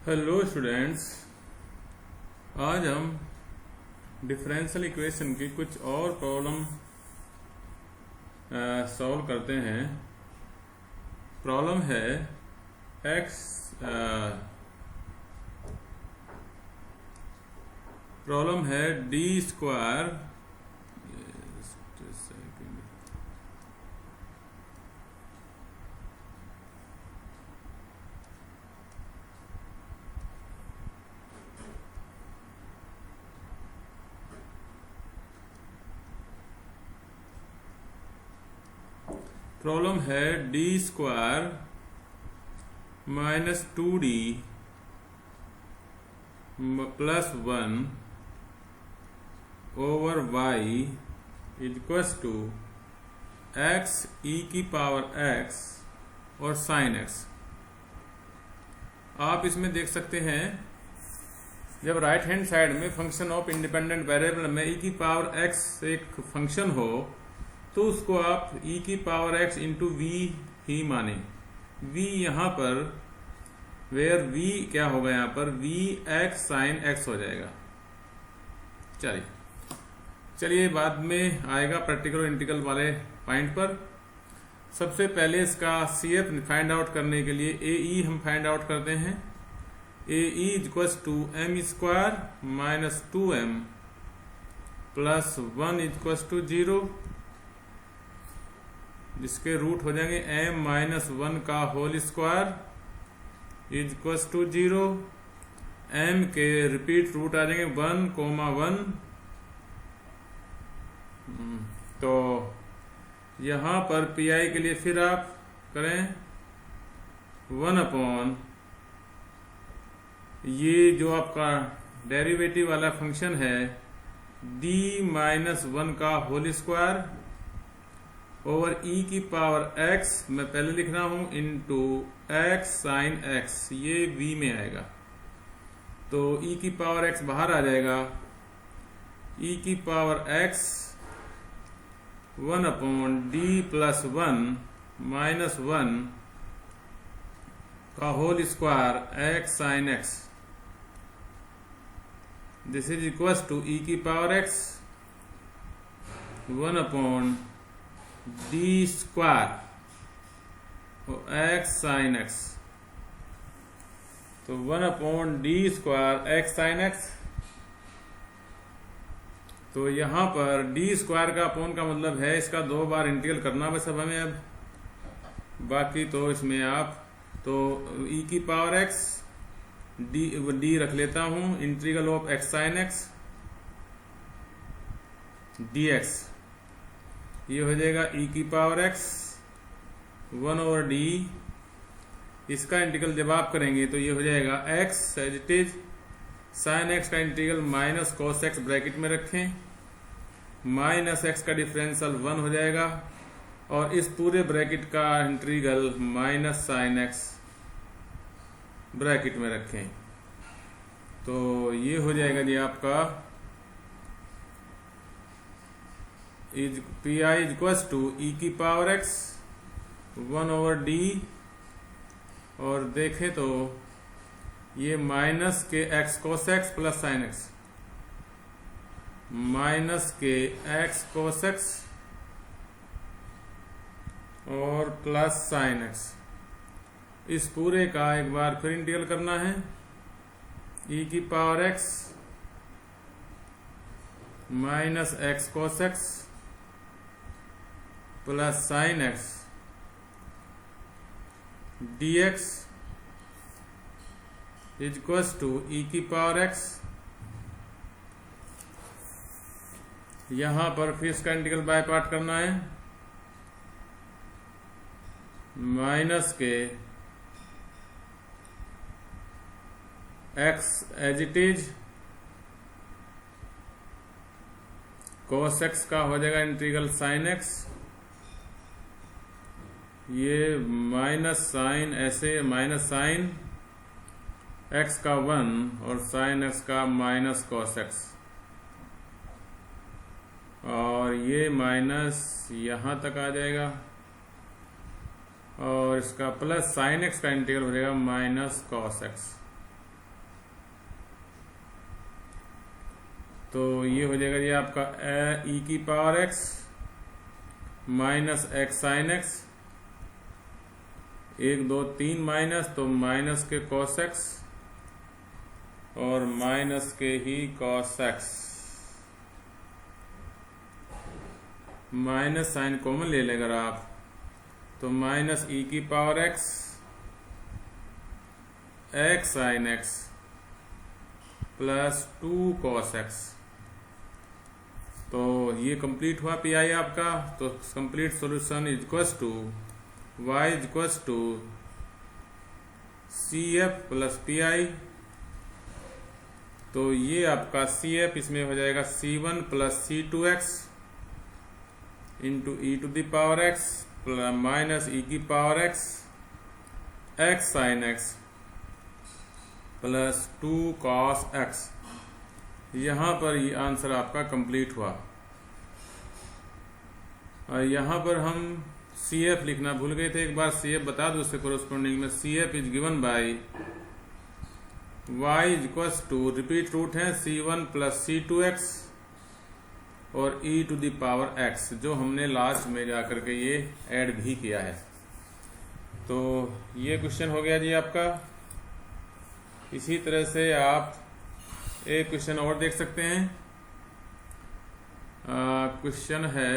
Hello students, आज हम differential equation की कुछ और प्रॉब्लम सॉल्व करते हैं। प्रॉब्लम है एक्स प्रॉब्लम है डी स्क्वायर प्रॉब्लम है D square minus 2d plus 1 over y equals to x e की पावर x और साइन x। आप इसमें देख सकते हैं, जब राइट हैंड साइड में फंक्शन ऑफ इंडिपेंडेंट वेरिएबल में e की पावर x एक फंक्शन हो तो उसको आप e की पावर x इंटू वी ही माने। v यहां पर वेयर v क्या होगा, यहां पर v x साइन x हो जाएगा। चलिए बाद में आएगा प्रैक्टिकल इंटीग्रल वाले पॉइंट पर। सबसे पहले इसका CF फाइंड आउट करने के लिए AE हम फाइंड आउट करते हैं। AE equals to m square minus 2m plus 1 equals to 0, जिसके रूट हो जाएंगे m माइनस 1 का whole square equals to 0। m के रिपीट रूट आ जाएंगे 1,1। तो यहां पर PI के लिए फिर आप करें 1 अपॉन ये जो आपका डेरिवेटिव वाला फंक्शन है d माइनस 1 का होल स्क्वायर ओवर e की पावर x, मैं पहले लिख रहा हूं, इंटू x साइन x, ये v में आएगा। तो e की पावर x बाहर आ जाएगा। e की power x 1 upon d plus 1 minus 1 का whole square x sine x, this is equals to e की power x 1 upon D square x sine x। तो 1 upon D square x sine x। तो यहां पर D square का upon का मतलब है इसका 2 बार इंटीग्रल करना बस अब हमें। अब बाकी तो इसमें आप तो e की पावर x डी रख लेता हूं, integral of x sine x dx, ये हो जाएगा e की पावर x 1 ओवर d। इसका इंटीग्रल जब आप करेंगे तो ये हो जाएगा x as it is, sine x का integral minus cos x bracket में रखें, माइनस x का डिफरेंशियल 1 हो जाएगा और इस पूरे ब्रैकेट का integral minus sine x bracket में रखें। तो ये हो जाएगा जी आपका PI इक्वल्स टू e की पावर x 1 ओवर d, और देखें तो ये माइनस के x cos x plus sine x, minus के x cos x और प्लस साइन x। इस पूरे का एक बार फिर इंटीग्रल करना है। e की power x minus x cos x plus sine x dx equals to e की पावर x। यहां पर फिर इसका इंटीग्रल बाय पार्ट करना है, माइनस के x as it is, cos x का हो जाएगा इंटीग्रल साइन x, ये माइनस साइन ऐसे माइनस साइन x का 1 और साइन x का माइनस cos x, और ये माइनस यहां तक आ जाएगा और इसका प्लस साइन x का इंटीग्रल हो जाएगा माइनस cos x। तो ये हो जाएगा जी आपका ई की power x minus x sine x, 1 2 3 minus, तो माइनस के कॉस एक्स और माइनस के ही cos x, minus sine common ले लें अगर आप, तो माइनस ई की power x x sine x plus 2 cos x. तो ये कंप्लीट हुआ पी आई आपका। तो complete solution is equals to y is equals to C F plus P I. तो ये आपका सी एफ इसमें हो जाएगा C1 plus C2x into e to the power x minus e की power x x sine x plus 2 cos x. यहाँ पर ये आंसर आपका कंप्लीट हुआ। और यहाँ पर हम CF लिखना भूल गए थे, एक बार CF बता दो उससे कोरोस्पोंडिंग में। CF is given by y is equals to, repeat root है C1 प्लस C2x और e to the power x, जो हमने लास्ट में जाकर के ये ऐड भी किया है। तो ये क्वेश्चन हो गया जी आपका। इसी तरह से आप एक क्वेश्चन और देख सकते हैं। क्वेश्चन है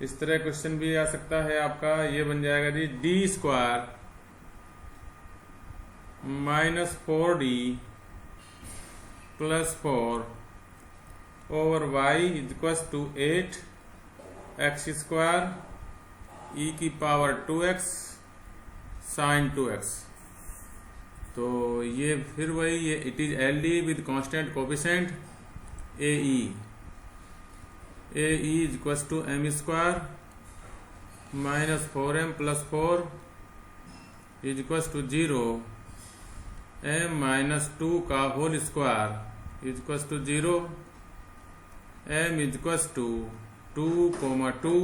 इस तरह, क्वेश्चन भी आ सकता है आपका, ये बन जाएगा जी D square minus 4d plus 4 over y is equal to 8 x square e की पावर 2x साइन 2x। तो ये फिर वही, ये it is L D with constant coefficient A E is equal to M square minus 4m plus 4 is equal to 0 m minus 2 का whole square is equal to 0 m is equal to 2,2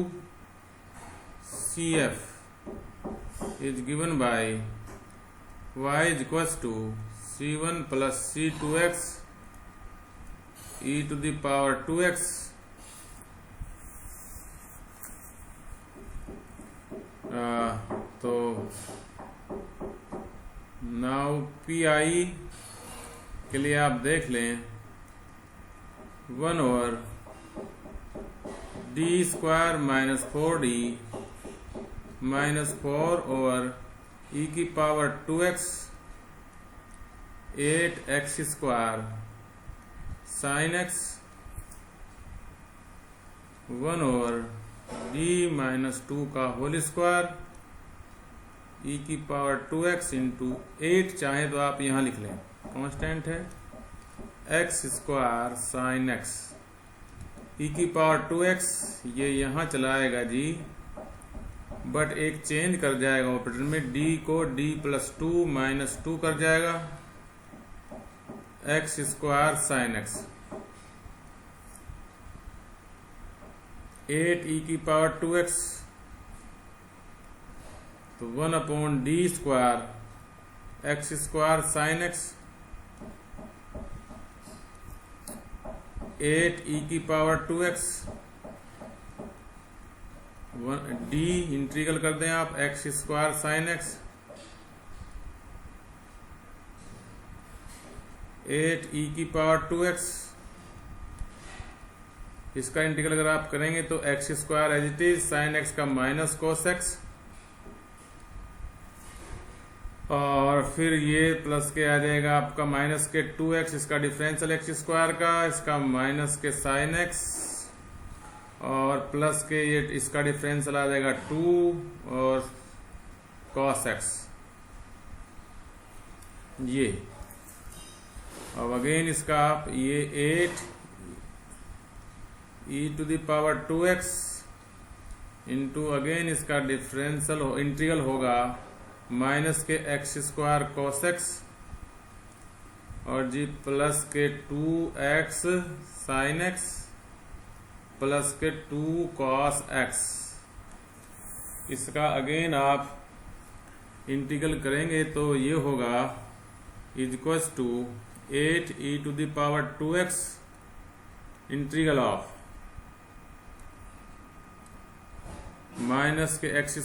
CF is given by y is equals to C1 plus C2x e to the power 2x तो now PI के लिए आप देख लें 1 over d square minus 4d minus 4 over e की power 2x 8x square sine x 1 over d minus 2 का whole square e की power 2x into 8, चाहे तो आप यहाँ लिख लें, कांस्टेंट है, x स्क्वायर साइन x ई की पावर 2x, ये यहाँ चलाएगा जी, बट एक चेंज कर जाएगा ऑपरेटर में, d को d प्लस 2 माइनस 2 कर जाएगा, x स्क्वायर साइन x 8 ई की पावर 2x, तो 1 upon d square x square sine x 8 ई की पावर 2x d इंटीग्रल कर दें आप x स्क्वायर साइन x 8 ई की पावर 2x, इसका इंटीग्रल अगर आप करेंगे तो x square as it is, sine x का माइनस कोस x, और फिर ये प्लस के आ जाएगा आपका माइनस के 2x, इसका डिफरेंशियल x स्क्वायर का, इसका माइनस के साइन x, और प्लस के ये इसका डिफरेंशियल आ जाएगा 2 और cos x। ये अब अगेन इसका आप ये 8 e to the power 2x into again इसका डिफरेंशियल इंटीग्रल होगा माइनस के x स्क्वायर cos x और जी प्लस के 2x साइन x प्लस के 2 cos x। इसका अगेन आप इंटीग्रल करेंगे तो ये होगा is equals to 8e⁻²x integral of minus के x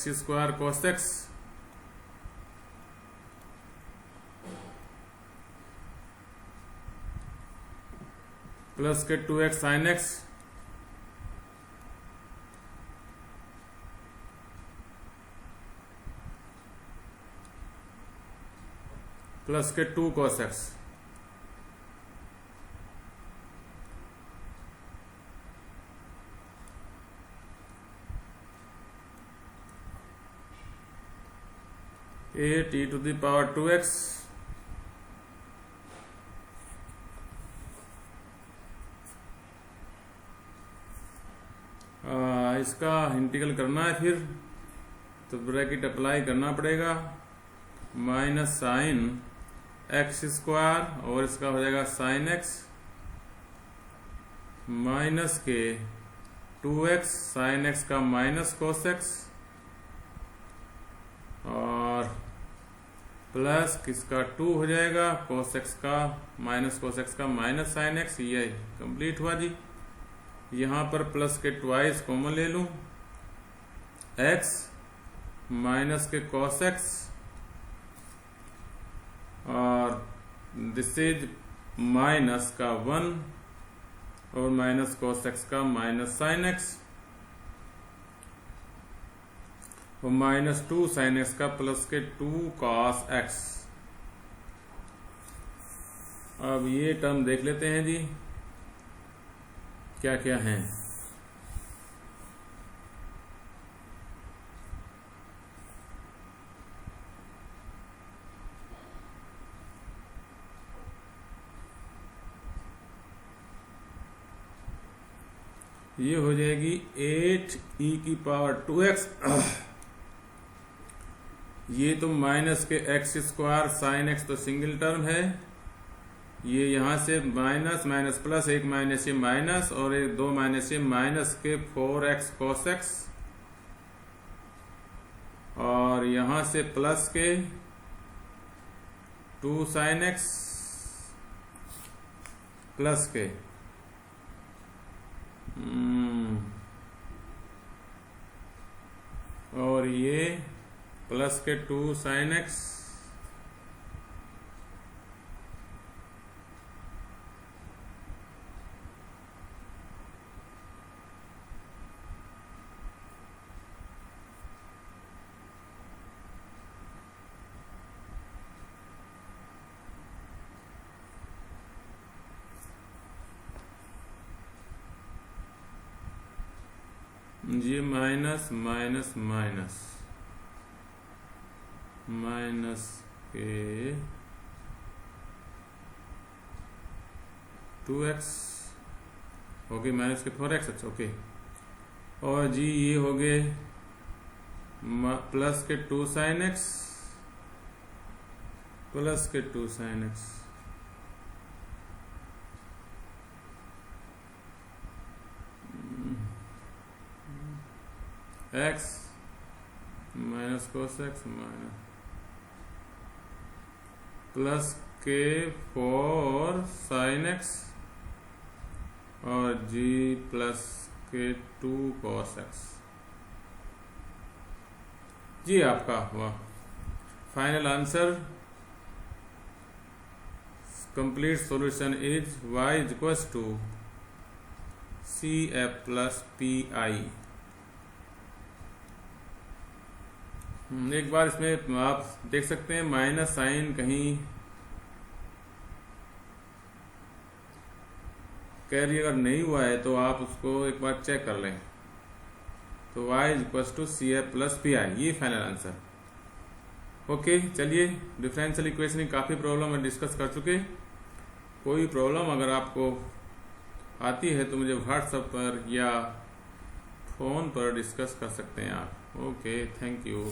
square cos x plus के 2x sin x प्लस के 2 cos x। एट e⁻²x इसका इंटीग्रल करना है फिर, तो ब्रैकेट अप्लाई करना पड़ेगा। माइनस साइन एक्स स्क्वायर और इसका हो जाएगा साइन एक्स माइनस के 2x साइन एक्स का माइनस cos x और प्लस किसका 2 हो जाएगा cos x का माइनस cos x का माइनस साइन x। ये कंप्लीट हुआ जी। यहाँ पर प्लस के ट्वाइस कॉमन ले लूं, x माइनस के cos x और दिस इज माइनस का 1 और माइनस cos x का माइनस साइन x और माइनस 2 साइन x का प्लस के 2 cos x। अब ये टर्म देख लेते हैं जी क्या क्या है। ये हो जाएगी 8e⁻²x ये तो माइनस के एक्स स्क्वायर साइन एक्स तो सिंगल टर्म है, ये यहां से माइनस माइनस प्लस एक माइनस ये माइनस और एक 2 माइनस ये माइनस के 4x cos x और यहां से प्लस के 2 साइन x प्लस के और ये प्लस के 2 साइन x ये माइनस माइनस माइनस माइनस के 2x हो गए माइनस के 4x। अच्छा ओके। और जी ये हो गए प्लस के 2 साइन x प्लस के 2 sine x x minus cos x minus plus के 4 साइन x और g प्लस के 2 cos x। जी आपका हुआ final answer. Complete solution is y equals to CF plus PI। एक बार इसमें आप देख सकते हैं माइनस साइन कहीं कैरी अगर नहीं हुआ है तो आप उसको एक बार चेक कर लें। तो y equals to CF plus PI ये फाइनल आंसर। ओके चलिए डिफरेंशियल इक्वेशन की काफ़ी प्रॉब्लम हम डिस्कस कर चुके। कोई प्रॉब्लम अगर आपको आती है तो मुझे व्हाट्सएप पर या फ़ोन पर डिस्कस कर सकते हैं आप। Okay thank you.